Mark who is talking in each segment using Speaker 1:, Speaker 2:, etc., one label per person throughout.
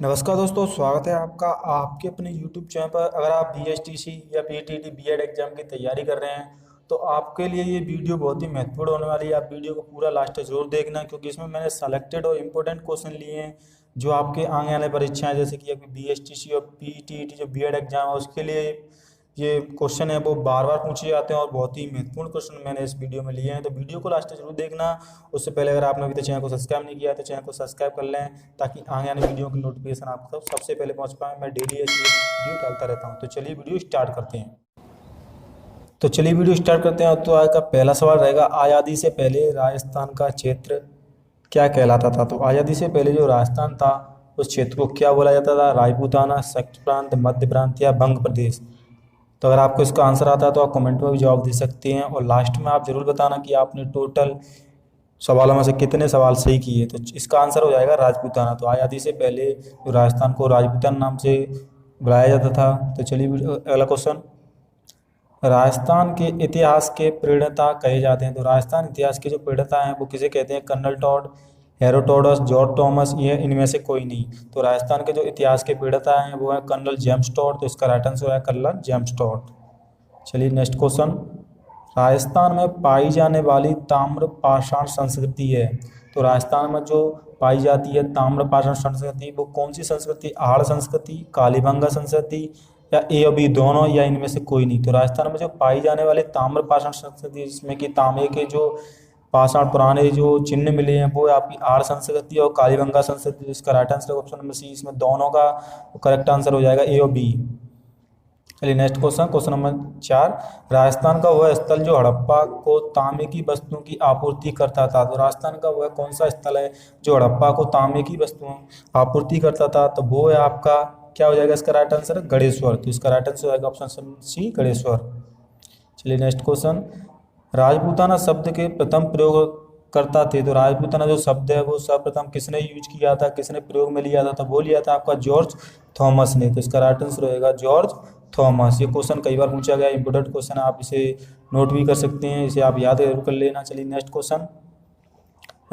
Speaker 1: नमस्कार दोस्तों, स्वागत है आपका आपके अपने YouTube चैनल पर। अगर आप BSTC या PTT बीएड एग्जाम की तैयारी कर रहे हैं तो आपके लिए ये वीडियो बहुत ही महत्वपूर्ण होने वाली है। आप वीडियो को पूरा लास्ट तक जरूर देखना, क्योंकि इसमें मैंने सेलेक्टेड और इम्पोर्टेंट क्वेश्चन लिए हैं जो आपके आगे आने परीक्षाएं, जैसे कि अभी BSTC और PTT जो बीएड एग्जाम है उसके लिए ये क्वेश्चन है वो बार बार पूछे जाते हैं और बहुत ही महत्वपूर्ण क्वेश्चन मैंने इस वीडियो में लिए हैं। तो वीडियो को लास्ट तक जरूर देखना। उससे पहले अगर आपने अभी तक चैनल को सब्सक्राइब नहीं किया है तो चैनल को सब्सक्राइब कर लें, ताकि आगे आने वीडियो की नोटिफिकेशन आपको सबसे पहले पहुंच पाए। मैं डेली ऐसी वीडियो डालता रहता हूं। तो चलिए वीडियो स्टार्ट करते हैं। तो आज का पहला सवाल रहेगा, आज़ादी से पहले राजस्थान का क्षेत्र क्या कहलाता था। तो आज़ादी से पहले जो राजस्थान था उस क्षेत्र को क्या बोला जाता था? राजपूताना, शक्त प्रांत, मध्य प्रांत या बंग प्रदेश। तो अगर आपको इसका आंसर आता है तो आप कमेंट में भी जवाब दे सकते हैं, और लास्ट में आप जरूर बताना कि आपने टोटल सवालों में से कितने सवाल सही किए। तो इसका आंसर हो जाएगा राजपूताना। तो आज़ादी से पहले जो राजस्थान को राजपूताना नाम से बुलाया जाता था। तो चलिए अगला क्वेश्चन, राजस्थान के इतिहास के प्रणेता कहे जाते हैं। तो राजस्थान इतिहास के जो प्रणेता हैं वो किसे कहते हैं? Colonel Tod, Herodotus, George Thomas, ये इनमें से कोई नहीं। तो राजस्थान के जो इतिहास के प्रणेता हैं वो है कर्नल जेम्स टॉड। तो इसका राइट आंसर है कर्नल जेम्स टॉड। चलिए नेक्स्ट क्वेश्चन, राजस्थान में पाई जाने वाली ताम्र पाषाण संस्कृति है। तो राजस्थान में जो पाई जाती है ताम्र पाषाण संस्कृति वो कौन सी संस्कृति? आहड़ संस्कृति, कालीबंगा संस्कृति या ए और बी दोनों, या इनमें से कोई नहीं। तो राजस्थान में जो पाई जाने वाली ताम्र पाषाण संस्कृति जिसमें कि तांबे के जो पाषाण पुराने जो चिन्ह मिले हैं वो आपकी आहड़ संस्कृति और कालीबंगा संस्कृति। इसका right answer option number C, इसमें दोनों का करेक्ट आंसर हो जाएगा ए और बी। चलिए next question, question number 4, Rajasthan का वह स्थल जो हड़प्पा को तांबे की वस्तुओं की आपूर्ति करता था। तो राजस्थान का वह कौन सा स्थल है जो हड़प्पा को तांबे की वस्तुओं आपूर्ति करता था? तो वो है आपका, क्या हो जाएगा इसका राइट आंसर? गणेश्वर। तो इसका राइट आंसर हो जाएगा ऑप्शन सी, गणेश्वर। चलिए नेक्स्ट क्वेश्चन, राजपूताना शब्द के प्रथम प्रयोग करता थे। तो राजपूताना जो शब्द है वो सर्वप्रथम किसने यूज किया था, किसने प्रयोग में लिया था? तो वो लिया था आपका जॉर्ज थॉमस ने। तो इसका राइट आंसर रहेगा जॉर्ज थॉमस। ये क्वेश्चन कई बार पूछा गया, इंपोर्टेंट क्वेश्चन है, आप इसे नोट भी कर सकते हैं, इसे आप याद जरूर कर लेना। चलिए नेक्स्ट क्वेश्चन,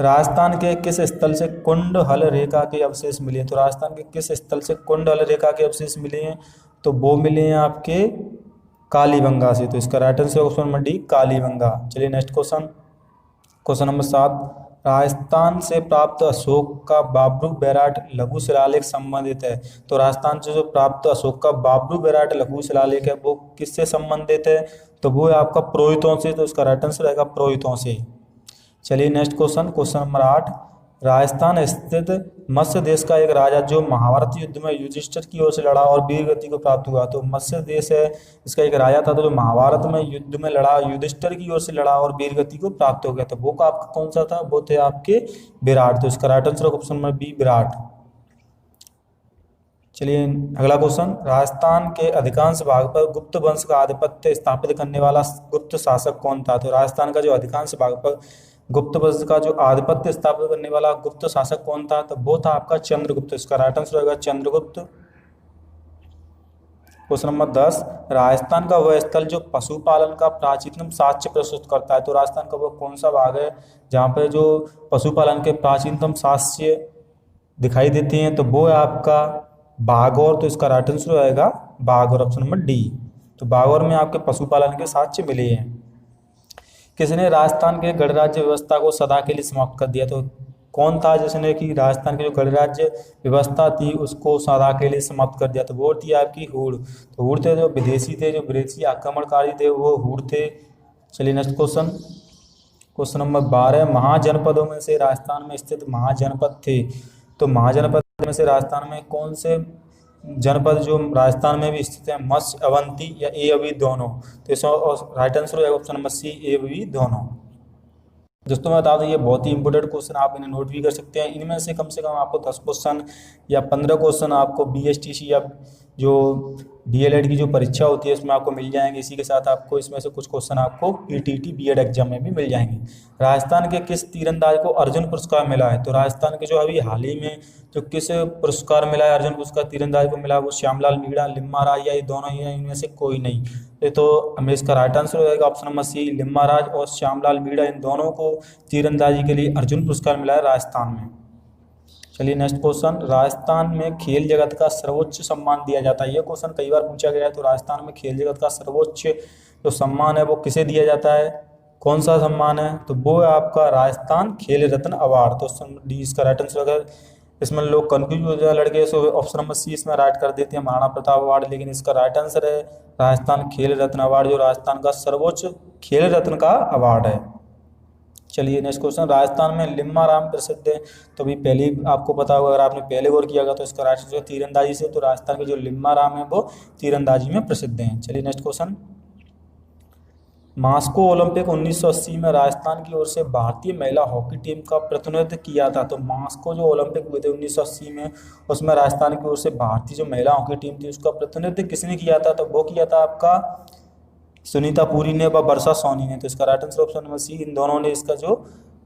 Speaker 1: राजस्थान के किस स्थल से कुंडहल रेखा के अवशेष मिले हैं? तो राजस्थान के किस स्थल से कुंडहल रेखा के अवशेष मिले हैं? तो वो मिले हैं आपके कालीबंगा से। तो इसका right answer option number D, Kalibanga. चलिए next question, question number 7, Rajasthan से प्राप्त अशोक का बाबरू बैराट लघु शिलालेख संबंधित है। तो राजस्थान से जो प्राप्त अशोक का बाबरू बैराट लघु शिलालेख है वो किससे संबंधित है? तो वो है आपका पुरोहितों से। तो इसका राइट आंसर रहेगा पुरोहितों से। चलिए next question, question number 8, Rajasthan स्थित मत्स्य देश का एक राजा जो महाभारत युद्ध में युधिष्ठिर की ओर से लड़ा और वीर गति को प्राप्त हुआ। तो मत्स्य देश है, इसका एक राजा था तो जो महाभारत में युद्ध में लड़ा, युधिष्ठिर की ओर से लड़ा और वीर गति को प्राप्त हो गया। तो वो का आपका कौन सा था? वो थे आपके विराट। तो इसका right answer option number B, Virat. चलिए अगला क्वेश्चन, राजस्थान के अधिकांश भाग पर गुप्त वंश का आधिपत्य स्थापित करने वाला गुप्त शासक कौन था? तो राजस्थान का जो अधिकांश भाग पर गुप्त वंश का जो आधिपत्य स्थापित करने वाला गुप्त शासक कौन था? तो वो था आपका चंद्रगुप्त। इसका राइट आंसर होगा चंद्रगुप्त। क्वेश्चन नंबर 10, राजस्थान का वह स्थल जो पशुपालन का प्राचीनतम साक्ष्य प्रस्तुत करता है। तो राजस्थान का वह कौन सा भाग है जहाँ पे जो पशुपालन के प्राचीनतम साक्ष्य दिखाई देते हैं? तो वो है आपका बागौर। तो इसका राइट आंसर रहेगा बागौर, ऑप्शन नंबर डी। तो बागौर में आपके पशुपालन के साक्ष्य मिले हैं। किसने राजस्थान के गणराज्य व्यवस्था को सदा के लिए समाप्त कर दिया? तो कौन था जिसने कि राजस्थान की जो गणराज्य व्यवस्था थी उसको सदा के लिए समाप्त कर दिया? तो वो थी आपकी हुड़। तो हुड़ थे जो विदेशी थे, जो विदेशी आक्रमणकारी थे वो हुड़ थे। चलिए नेक्स्ट क्वेश्चन, क्वेश्चन नंबर 12, महाजनपदों में से राजस्थान में स्थित महाजनपद थे। तो महाजनपद में से राजस्थान में कौन से जनपद जो राजस्थान में भी स्थित है? मत्स्य, अवंती या ए अभी दोनों। तो इसका राइट आंसर हो जाएगा ऑप्शन नंबर सी, ए अभी दोनों। दोस्तों मैं बता दूं ये बहुत ही इंपॉर्टेंट क्वेश्चन, आप इन्हें नोट भी कर सकते हैं। इनमें से कम आपको 10 क्वेश्चन या 15 क्वेश्चन आपको BSTC या जो DLED की जो परीक्षा होती है उसमें आपको मिल जाएंगे। इसी के साथ आपको इसमें से कुछ क्वेश्चन आपको PTT बीएड एग्जाम में भी मिल जाएंगे। राजस्थान के किस तीरंदाज को अर्जुन पुरस्कार मिला है? तो राजस्थान के जो अभी हाल ही में जो किस पुरस्कार मिला है, अर्जुन पुरस्कार तीरंदाज को मिला है, वो श्यामलाल मीणा, लिम्मा राज या ये दोनों ही हैं? इनमें से कोई नहीं। तो हमें इसका राइट आंसर हो जाएगा ऑप्शन नंबर सी, लिम्मा राज और श्यामलाल मीणा, इन दोनों को तीरंदाजी के लिए अर्जुन पुरस्कार मिला है राजस्थान में। चलिए नेक्स्ट क्वेश्चन, राजस्थान में खेल जगत का सर्वोच्च सम्मान दिया जाता है। ये क्वेश्चन कई बार पूछा गया है। तो राजस्थान में खेल जगत का सर्वोच्च जो सम्मान है वो किसे दिया जाता है, कौन सा सम्मान है, तो वो है आपका राजस्थान खेल रत्न अवार्ड। तो डी इसका राइट आंसर है। इसमें लोग कंफ्यूज हो जाए लड़के, सो ऑप्शन नंबर सी इसमें राइट कर देते हैं महाराणा प्रताप अवार्ड, लेकिन इसका राइट आंसर है राजस्थान खेल रत्न अवार्ड, जो राजस्थान का सर्वोच्च खेल रत्न का अवार्ड है। चलिए नेक्स्ट क्वेश्चन, राजस्थान में लिम्मा राम प्रसिद्ध है। तो अभी पहले ही आपको पता होगा, अगर आपने पहले गौर किया होगा तो इसका राइट आंसर तीरंदाजी से। तो राजस्थान के जो लिम्मा राम है वो तीरंदाजी में प्रसिद्ध हैं। चलिए नेक्स्ट क्वेश्चन, मास्को ओलंपिक 1980 में राजस्थान की ओर से भारतीय महिला हॉकी टीम का प्रतिनिधित्व किया था। तो मास्को जो ओलंपिक हुए थे 1980 में, उसमें राजस्थान की ओर से भारतीय जो महिला हॉकी टीम थी उसका प्रतिनिधित्व किसने किया था, तो वो किया था आपका सुनीता पुरी ने व वर्षा सोनी ने। तो इसका right answer option number C, इन दोनों ने इसका जो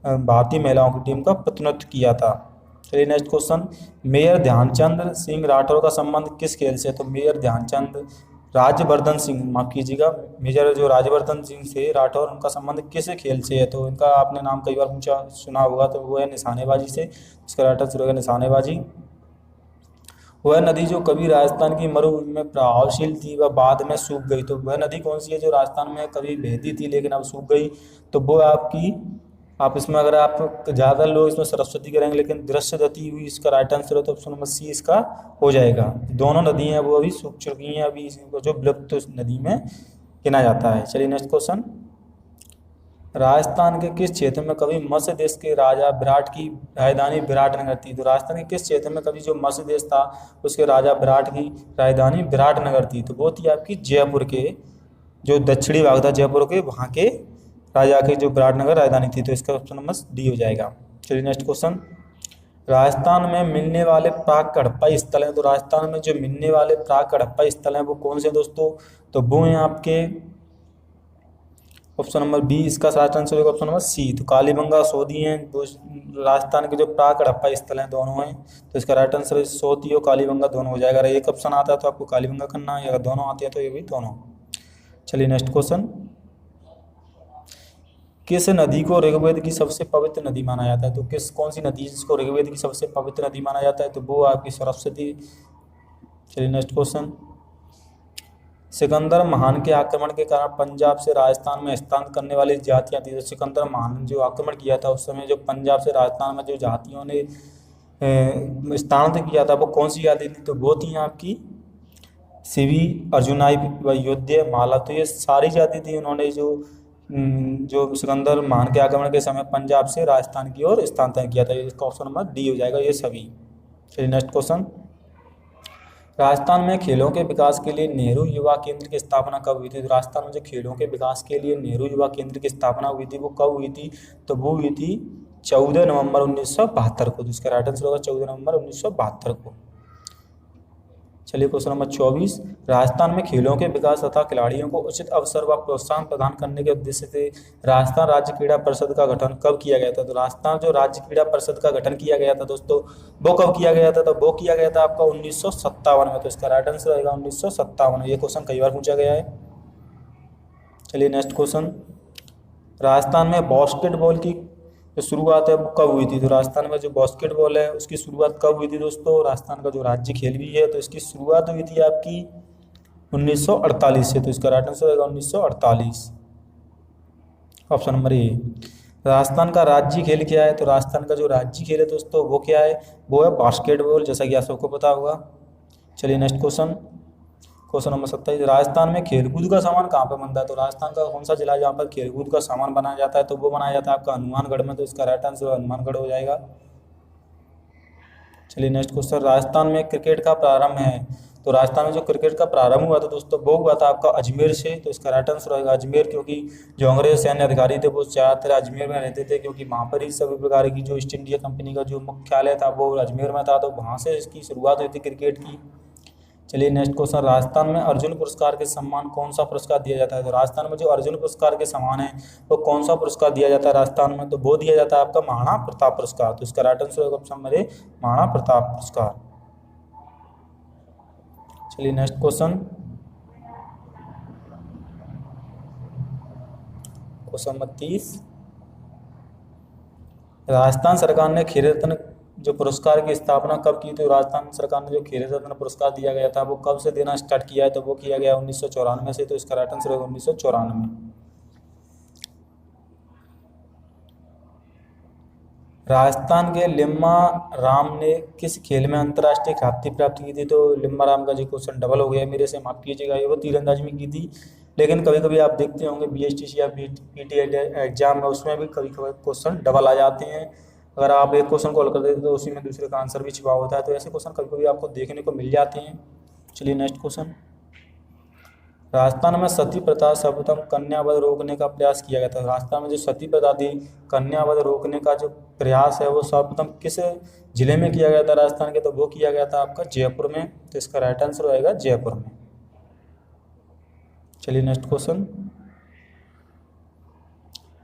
Speaker 1: भारतीय महिलाओं की टीम का प्रतिनिधित्व किया था। चलिए next question, major Dhyanchand Singh Rathore का संबंध किस खेल से, तो मेजर ध्यानचंद राज्यवर्धन सिंह, माफ कीजिएगा, मेजर जो राज्यवर्धन सिंह से राठौर, उनका संबंध किस खेल से है। तो इनका आपने नाम कई बार पूछा सुना होगा, तो वो है निशानेबाजी से। इसका राइट आंसर होगा निशानेबाजी। वह नदी जो कभी राजस्थान की मरुभूमि में प्रभावशील थी वह बाद में सूख गई। तो वह नदी कौन सी है जो राजस्थान में कभी बहती थी लेकिन अब सूख गई, तो वो आपकी, आप इसमें अगर आप ज़्यादा लोग इसमें सरस्वती करेंगे, लेकिन दृश्य गति हुई इसका राइट आंसर है। तो ऑप्शन नंबर सी इसका हो जाएगा। दोनों नदी हैं वो अभी सूख चुकी हैं, अभी इसको जो विलुप्त नदी में गिना जाता है। चलिए नेक्स्ट क्वेश्चन, राजस्थान के किस क्षेत्र में कभी मत्स्य देश के राजा विराट की राजधानी विराटनगर थी। तो राजस्थान के किस क्षेत्र में कभी जो मत्स्य देश था उसके राजा विराट की राजधानी विराटनगर थी, तो वो थी आपकी जयपुर के, जो दक्षिणी भाग था जयपुर के, वहाँ के राजा की जो विराटनगर राजधानी थी। तो इसका ऑप्शन नंबर डी हो जाएगा। चलिए नेक्स्ट क्वेश्चन, राजस्थान में मिलने वाले प्राक हड़प्पा स्थल हैं। तो राजस्थान में जो मिलने वाले प्राक हड़प्पा स्थल हैं वो कौन से दोस्तों, तो वो हैं आपके ऑप्शन नंबर बी, इसका सही आंसर होगा ऑप्शन नंबर सी। तो कालीबंगा सोधी हैं, वो राजस्थान के जो प्राक हड़प्पा स्थल हैं दोनों हैं। तो इसका राइट आंसर सोधी और कालीबंगा दोनों हो जाएगा। अगर एक ऑप्शन आता है तो आपको कालीबंगा करना है, अगर दोनों आते हैं तो ये भी दोनों। चलिए नेक्स्ट क्वेश्चन, किस नदी को ऋग्वेद की सबसे पवित्र नदी माना जाता है। तो कौन सी नदी जिसको ऋग्वेद की सबसे पवित्र नदी माना जाता है, तो वो आपकी सरस्वती। चलिए नेक्स्ट क्वेश्चन, सिकंदर महान के आक्रमण के कारण पंजाब से राजस्थान में स्थानांतरित करने वाली जातियां थी। तो सिकंदर महान जो आक्रमण किया था उस समय जो पंजाब से राजस्थान में जो जातियों ने स्थानांतरित किया था वो कौन सी जाति थी, तो वो थी आपकी शिवी, अर्जुनाई व योध्य, माला। तो ये सारी जाति थी, उन्होंने जो सिकंदर महान के आक्रमण के समय पंजाब से राजस्थान की ओर स्थानांतरित किया था। इसका ऑप्शन नंबर डी हो जाएगा, ये सभी। चलिए नेक्स्ट क्वेश्चन, राजस्थान में खेलों के विकास के लिए नेहरू युवा केंद्र की स्थापना कब हुई थी। तो राजस्थान में जो खेलों के विकास के लिए नेहरू युवा केंद्र की स्थापना हुई थी वो कब हुई थी, तो वो हुई थी 14 नवंबर 1972 को। तो इसका राइट आंसर होगा 14 नवंबर 1972 को। चलिए क्वेश्चन नंबर 24, राजस्थान में खेलों के विकास तथा खिलाड़ियों को उचित अवसर व प्रोत्साहन प्रदान करने के उद्देश्य से राजस्थान राज्य क्रीड़ा परिषद का गठन कब किया गया था। तो राजस्थान जो राज्य क्रीड़ा परिषद का गठन किया गया था दोस्तों, वो कब किया गया था, तो वो किया गया था आपका 1957 में। तो इसका राइट आंसर रहेगा 1957। ये क्वेश्चन कई बार पूछा गया है। चलिए नेक्स्ट क्वेश्चन, राजस्थान में बास्केटबॉल की जो शुरुआत है वो कब हुई थी। तो राजस्थान में जो बास्केटबॉल है उसकी शुरुआत कब हुई थी दोस्तों, राजस्थान का जो राज्य खेल भी है तो इसकी शुरुआत हुई थी आपकी 1948 से। तो इसका राइट आंसर होगा 1948, ऑप्शन नंबर ए। राजस्थान का राज्य खेल क्या है, तो राजस्थान का जो राज्य खेल है दोस्तों वो क्या है, वो है बास्केटबॉल, जैसा कि आप सबको पता होगा। चलिए next question, question number 27, Rajasthan में खेलकूद का सामान कहाँ पर बनता है। तो राजस्थान का कौन सा जिला है जहाँ पर खेलकूद का सामान बनाया जाता है, तो वो बनाया जाता है आपका हनुमानगढ़ में। तो इसका राइट आंसर हनुमानगढ़ हो जाएगा। चलिए नेक्स्ट क्वेश्चन, राजस्थान में क्रिकेट का प्रारंभ है। तो राजस्थान में जो क्रिकेट का प्रारंभ हुआ था दोस्तों वो हुआ था आपका अजमेर से। तो इसका राइट आंसर होगा अजमेर, क्योंकि जो अंग्रेज सैन्य अधिकारी थे वो ज़्यादातर अजमेर में रहते थे, क्योंकि वहाँ पर ही सभी प्रकार की जो ईस्ट इंडिया कंपनी का जो मुख्यालय था वो अजमेर में था, तो वहाँ से इसकी शुरुआत हुई थी क्रिकेट की। चलिए नेक्स्ट क्वेश्चन, राजस्थान में अर्जुन पुरस्कार के सम्मान कौन सा पुरस्कार दिया जाता है। तो राजस्थान में जो अर्जुन पुरस्कार के सम्मान है वो कौन सा पुरस्कार दिया जाता है राजस्थान में, तो वो दिया जाता है आपका महाराणा प्रताप पुरस्कार। तो इसका राइट आंसर होगा option number A, Maharana Pratap पुरस्कार। चलिए next question, question number 30, Rajasthan सरकार ने खेल रत्न जो पुरस्कार की स्थापना कब की थी? तो राजस्थान सरकार ने जो खेल रत्न पुरस्कार दिया गया था वो कब से देना स्टार्ट किया है? तो वो किया गया 1994 से। तो इसका राइट आंसर होगा 1994। राजस्थान के लिम्मा राम ने किस खेल में अंतर्राष्ट्रीय ख्याति प्राप्त की थी? तो लिम्मा राम का जी क्वेश्चन डबल हो गया मेरे से, माफ कीजिएगा। ये वो तीरंदाजी में की थी, लेकिन कभी कभी आप देखते होंगे बीएसटीसी या पीटी एग्जाम में, उसमें भी कभी कभी क्वेश्चन डबल आ जाते हैं। अगर आप एक क्वेश्चन को हल कर देते तो उसी में दूसरे का आंसर भी छिपा होता है, तो ऐसे क्वेश्चन कभी कभी आपको देखने को मिल जाते हैं। चलिए नेक्स्ट क्वेश्चन। राजस्थान में सती प्रथा सर्वप्रथम कन्यावध रोकने का प्रयास किया गया था। राजस्थान में जो सती प्रथा थी, कन्यावध रोकने का जो प्रयास है वो सर्वप्रथम किस जिले में किया गया था राजस्थान के? तो वो किया गया था आपका जयपुर में। तो इसका राइट आंसर रहेगा जयपुर में। चलिए नेक्स्ट क्वेश्चन।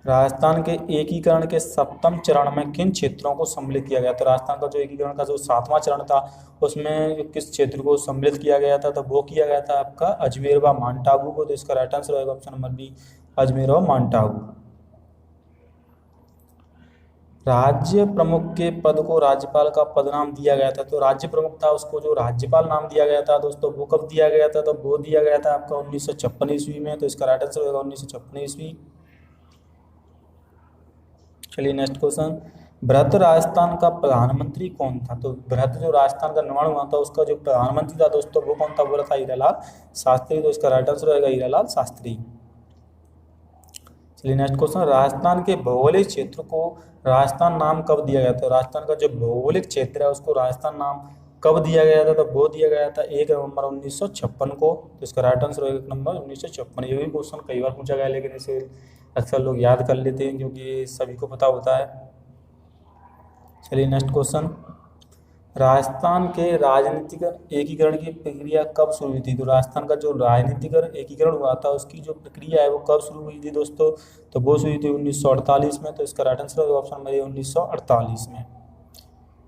Speaker 1: राजस्थान के एकीकरण के सप्तम चरण में किन क्षेत्रों को सम्मिलित किया गया? तो राजस्थान का जो एकीकरण का जो 7वां चरण था उसमें किस क्षेत्र को सम्मिलित किया गया था? तो वो किया गया था आपका अजमेर व माउंट आबू को। तो इसका राइट आंसर होगा ऑप्शन नंबर बी, अजमेर और माउंट आबू। राज्य प्रमुख के पद को राज्यपाल का पद नाम दिया गया था। तो राज्य प्रमुख था उसको जो राज्यपाल नाम दिया गया था दोस्तों, वो कब दिया गया था? तो वो दिया गया था आपका 1956 ईस्वी में। तो इसका राइट आंसर होगा 1956 ईस्वी। चलिए नेक्स्ट क्वेश्चन। बृहद राजस्थान का प्रधानमंत्री कौन था? तो बृहद जो राजस्थान का निर्माण हुआ था उसका जो प्रधानमंत्री था दोस्तों वो कौन था? वो था हीरालाल शास्त्री। तो इसका राइट आंसर रहेगा हीरालाल शास्त्री। चलिए नेक्स्ट क्वेश्चन। राजस्थान के भौगोलिक क्षेत्र को राजस्थान नाम कब दिया गया था? राजस्थान का जो भौगोलिक क्षेत्र है उसको राजस्थान नाम कब दिया गया था? तो वो दिया गया था 1 नवंबर 1956 को। तो इसका राइट आंसर होगा 1 नवंबर 1956। ये भी क्वेश्चन कई बार पूछा गया, लेकिन इसे अक्सर लोग याद कर लेते हैं क्योंकि सभी को पता होता है। चलिए नेक्स्ट क्वेश्चन। राजस्थान के राजनीतिक एकीकरण की प्रक्रिया कब शुरू हुई थी? तो राजस्थान का जो राजनीतिक एकीकरण हुआ था उसकी जो प्रक्रिया है वो कब शुरू हुई थी दोस्तों? तो वो शुरू हुई थी 1948 में। तो इसका राइट आंसर होगा ऑप्शन नंबर 1948 में।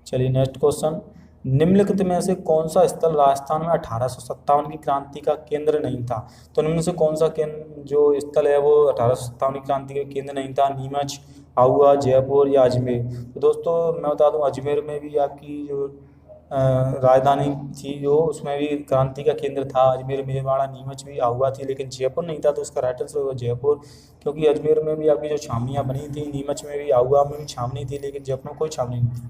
Speaker 1: चलिए नेक्स्ट क्वेश्चन। निम्नलिखित में से कौन सा स्थल राजस्थान में 1857 की क्रांति का केंद्र नहीं था? तो निम्न से कौन सा केंद्र जो स्थल है वो 1857 की क्रांति का केंद्र नहीं था? नीमच, आहुआ, जयपुर या अजमेर? तो दोस्तों मैं बता दूं अजमेर में भी आपकी जो राजधानी थी जो उसमें भी क्रांति का केंद्र था। अजमेर, मेवाड़ा, नीमच भी आहुआ थी, लेकिन जयपुर नहीं था। तो उसका राइट आंसर होगा जयपुर, क्योंकि अजमेर में भी आपकी जो छावनियाँ बनी थी, नीमच में भी, आहुआ में भी छावनी थी, लेकिन जयपुर में कोई छावनी नहीं थी।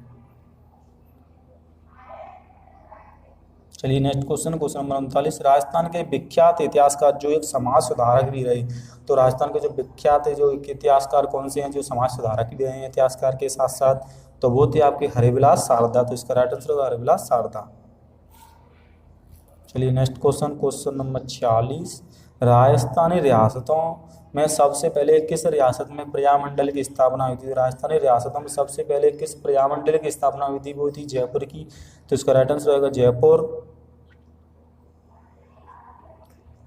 Speaker 1: चलिए next question, question number 39। Rajasthan के विख्यात इतिहासकार जो एक समाज सुधारक भी रहे। तो राजस्थान के जो विख्यात जो इतिहासकार कौन से हैं जो समाज सुधारक भी रहे हैं इतिहासकार के साथ साथ? तो वो थे आपके हरिविलास शारदा। तो इसका राइट आंसर होगा हरिविलास शारदा। चलिए next question, question number 46। Rajasthani रियासतों में सबसे पहले किस रियासत में प्रजामंडल की स्थापना हुई थी? राजस्थानी रियासतों में सबसे पहले किस प्रजामंडल की स्थापना हुई थी? वो थी जयपुर की। तो इसका राइट आंसर होगा जयपुर।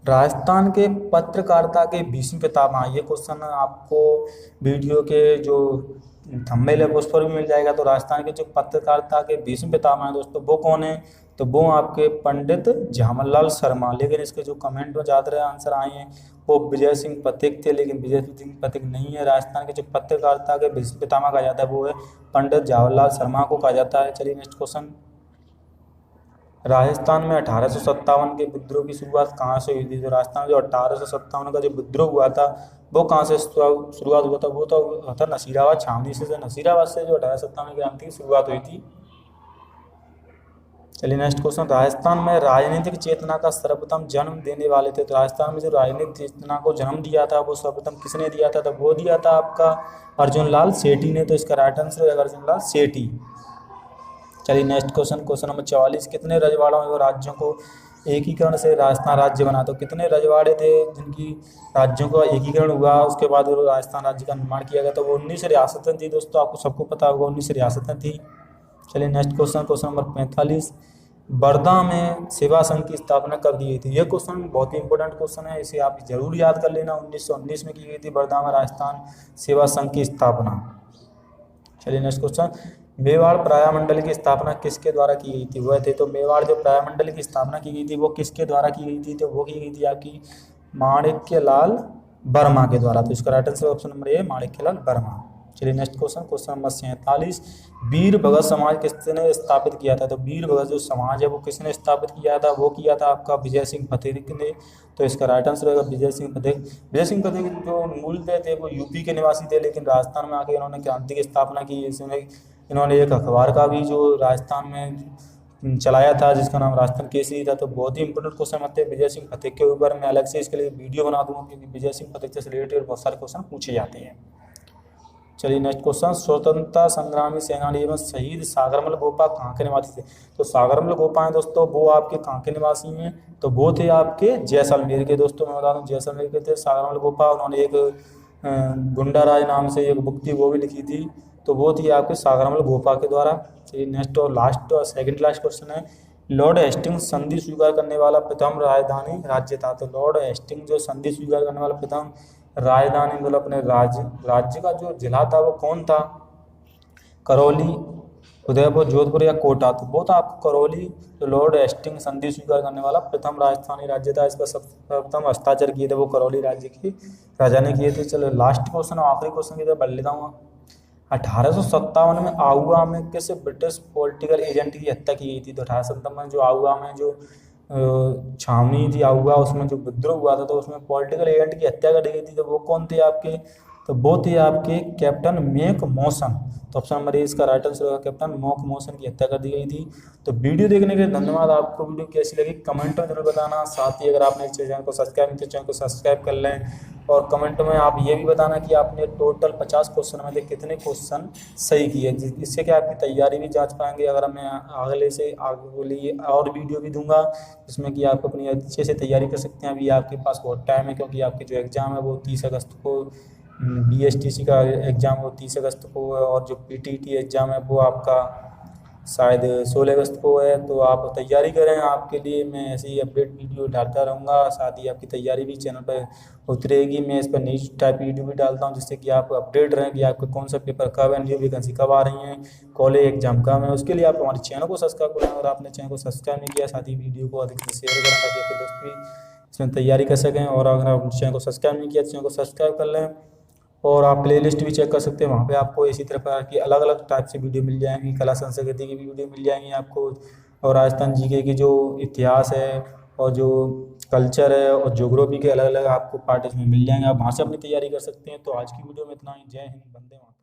Speaker 1: राजस्थान के पत्रकारिता के भीष्म पितामह, ये क्वेश्चन आपको वीडियो के जो थंबनेल है उस पर भी मिल जाएगा। तो राजस्थान के जो पत्रकारिता के भीष्म पितामह हैं दोस्तों वो कौन है? तो वो आपके पंडित झामरलाल शर्मा। लेकिन इसके जो कमेंट में ज़्यादा आंसर आए हैं वो विजय सिंह पथिक थे, लेकिन विजय सिंह पथिक नहीं है। राजस्थान के जो पत्रकारिता के भीष्म पितामह कहा जाता है वो है पंडित झामरलाल शर्मा को कहा जाता है। चलिए नेक्स्ट क्वेश्चन। राजस्थान में 1857 के विद्रोह की शुरुआत कहाँ से हुई थी? तो राजस्थान में जो 1857 का जो विद्रोह हुआ था वो कहाँ से शुरुआत हुआ था? वो तो हुआ था नसीराबाद छावनी से। नसीराबाद से जो 1857 की क्रांति की शुरुआत हुई थी। चलिए नेक्स्ट क्वेश्चन। राजस्थान में राजनीतिक चेतना का सर्वप्रथम जन्म देने वाले थे। तो राजस्थान में जो राजनीतिक चेतना को जन्म दिया था वो सर्वप्रथम किसने दिया था? तो वो दिया था आपका अर्जुन लाल सेठी ने। तो इसका राइट आंसर है अर्जुन लाल सेठी। चलिए नेक्स्ट क्वेश्चन, क्वेश्चन नंबर 44। कितने रजवाड़ों एवं राज्यों को एकीकरण से राजस्थान राज्य बना? तो कितने रजवाड़े थे जिनकी राज्यों का एकीकरण हुआ उसके बाद वो राजस्थान राज्य का निर्माण किया गया? तो वो 19 रियासतें थी दोस्तों, आपको सबको पता होगा 19 रियासतें थी। चलिए next question, question number 45। Wardha में सेवा संघ की स्थापना कब की गई थी? यह क्वेश्चन बहुत ही इंपॉर्टेंट क्वेश्चन है, इसे आप जरूर याद कर लेना। 1919 में की गई थी बर्धा में राजस्थान सेवा संघ की स्थापना। चलिए नेक्स्ट क्वेश्चन। मेवाड़ प्रायमंडल की स्थापना किसके द्वारा की गई थी? वह थे तो मेवाड़ जो प्रायमंडल की स्थापना की गई थी वो किसके द्वारा की गई थी? तो वो की गई थी आपकी माणिक्यलाल वर्मा के द्वारा। तो इसका right answer option number A Manikyalal Verma. चलिए नेक्स्ट क्वेश्चन, क्वेश्चन नंबर 47, वीर भगत समाज किसने स्थापित किया था? तो वीर भगत जो समाज है वो किसने स्थापित किया था? वो किया था आपका विजय सिंह फतेह ने। तो इसका राइट आंसर रहेगा विजय सिंह फतेह। विजय सिंह फतेह जो मूलतः थे वो यूपी के निवासी थे, लेकिन राजस्थान में आके इन्होंने क्रांति की स्थापना की। इसमें इन्होंने एक अखबार का भी जो राजस्थान में चलाया था जिसका नाम राजस्थान केसरी था। तो बहुत ही इंपॉर्टेंट क्वेश्चन आते हैं विजय सिंह फतेह के ऊपर। मैं अलग से इसके लिए वीडियो बना दूंगा क्योंकि विजय सिंह फतेह से रिलेटेड बहुत सारे क्वेश्चन पूछे जाते हैं। चलिए नेक्स्ट क्वेश्चन, स्वतंत्रता संग्रामी सेनानी एवं शहीद सागरमल गोपा कहाँ के निवासी थे? तो सागरमल गोपा हैं दोस्तों वो आपके कहाँ के निवासी हैं? तो वो थे आपके जैसलमेर के। दोस्तों मैं बता दूं जैसलमेर के थे सागरमल गोपा। उन्होंने एक गुंडा राज नाम से एक बुक थी वो भी लिखी थी, तो वो थी आपके सागरमल गोपा के द्वारा। चलिए नेक्स्ट और लास्ट और सेकंड लास्ट क्वेश्चन है, लॉर्ड हेस्टिंग्स संधि स्वीकार करने वाला प्रथम राजधानी राज्य था? तो लॉर्ड हेस्टिंग्स जो संधि स्वीकार करने वाला प्रथम राजधानी मतलब अपने राज्य का जो जिला था वो कौन था? करौली, उदयपुर, जोधपुर या कोटा? तो वो था आपको करौली। तो लॉर्ड हेस्टिंग्स संधि स्वीकार करने वाला प्रथम राजस्थानी राज्य था। इसका प्रथम हस्ताक्षर किए थे वो करौली राज्य की राजा ने किए थे। चलो लास्ट क्वेश्चन और आखिरी क्वेश्चन की तरफ बढ़ लेता हूँ। 1857 में आऊआ में किस ब्रिटिश पॉलिटिकल एजेंट की हत्या की गई थी? तो 1857 में जो आऊआ में जो छावनी थी आऊआ उसमें जो विद्रोह हुआ था तो उसमें पॉलिटिकल एजेंट की हत्या कर दी गई थी। तो वो कौन थे आपके? तो वो थे आपके कैप्टन मैक मॉसन। तो ऑप्शन नंबर ए इसका राइट आंसर होगा कैप्टन मैक मॉसन की हत्या कर दी गई थी। तो वीडियो देखने के लिए धन्यवाद। आपको वीडियो कैसी लगी कमेंट में जरूर बताना। साथ ही अगर आपने इस चैनल को सब्सक्राइब नहीं किया चैनल को सब्सक्राइब कर लें और कमेंट में आप ये भी बताना कि आपने टोटल 50 क्वेश्चन में से कितने क्वेश्चन सही किए। इससे क्या आपकी तैयारी भी जांच पाएंगे। अगर मैं अगले से आगे लिए और वीडियो भी दूंगा जिसमें कि आप अपनी अच्छे से तैयारी कर सकते हैं। अभी आपके पास बहुत टाइम है क्योंकि आपके जो एग्ज़ाम है वो 30 अगस्त को BSTC का एग्ज़ाम वो 30 अगस्त को है और जो PTT एग्ज़ाम है वो आपका शायद 16 अगस्त को है। तो आप तैयारी करें, आपके लिए मैं ऐसे ही अपडेट वीडियो डालता रहूँगा। साथ ही आपकी तैयारी भी चैनल पर उतरेगी। मैं इस पर नई टाइप वीडियो भी डालता हूँ जिससे कि आप अपडेट रहें कि आपका कौन सा पेपर कब है, न्यू वैकेंसी कब आ रही हैं, कॉलेज एग्जाम कब है। उसके लिए आप हमारे चैनल को सब्सक्राइब करें। अगर आपने चैनल को सब्सक्राइब नहीं किया साथ ही वीडियो को अधिक से शेयर करें ताकि आपके दोस्त भी इसमें तैयारी कर सकें। और अगर आप चैनल को सब्सक्राइब नहीं किया तो चैनल को सब्सक्राइब कर लें और आप प्लेलिस्ट भी चेक कर सकते हैं। वहाँ पे आपको इसी तरह की अलग अलग टाइप से वीडियो मिल जाएंगी। कला संस्कृति की भी वीडियो मिल जाएंगी आपको और राजस्थान जीके की जो इतिहास है और जो कल्चर है और ज्योग्राफी के अलग अलग आपको पार्ट इसमें मिल जाएंगे। आप वहाँ से अपनी तैयारी कर सकते हैं। तो आज की वीडियो में इतना ही। जय हिंद, वंदे मातरम।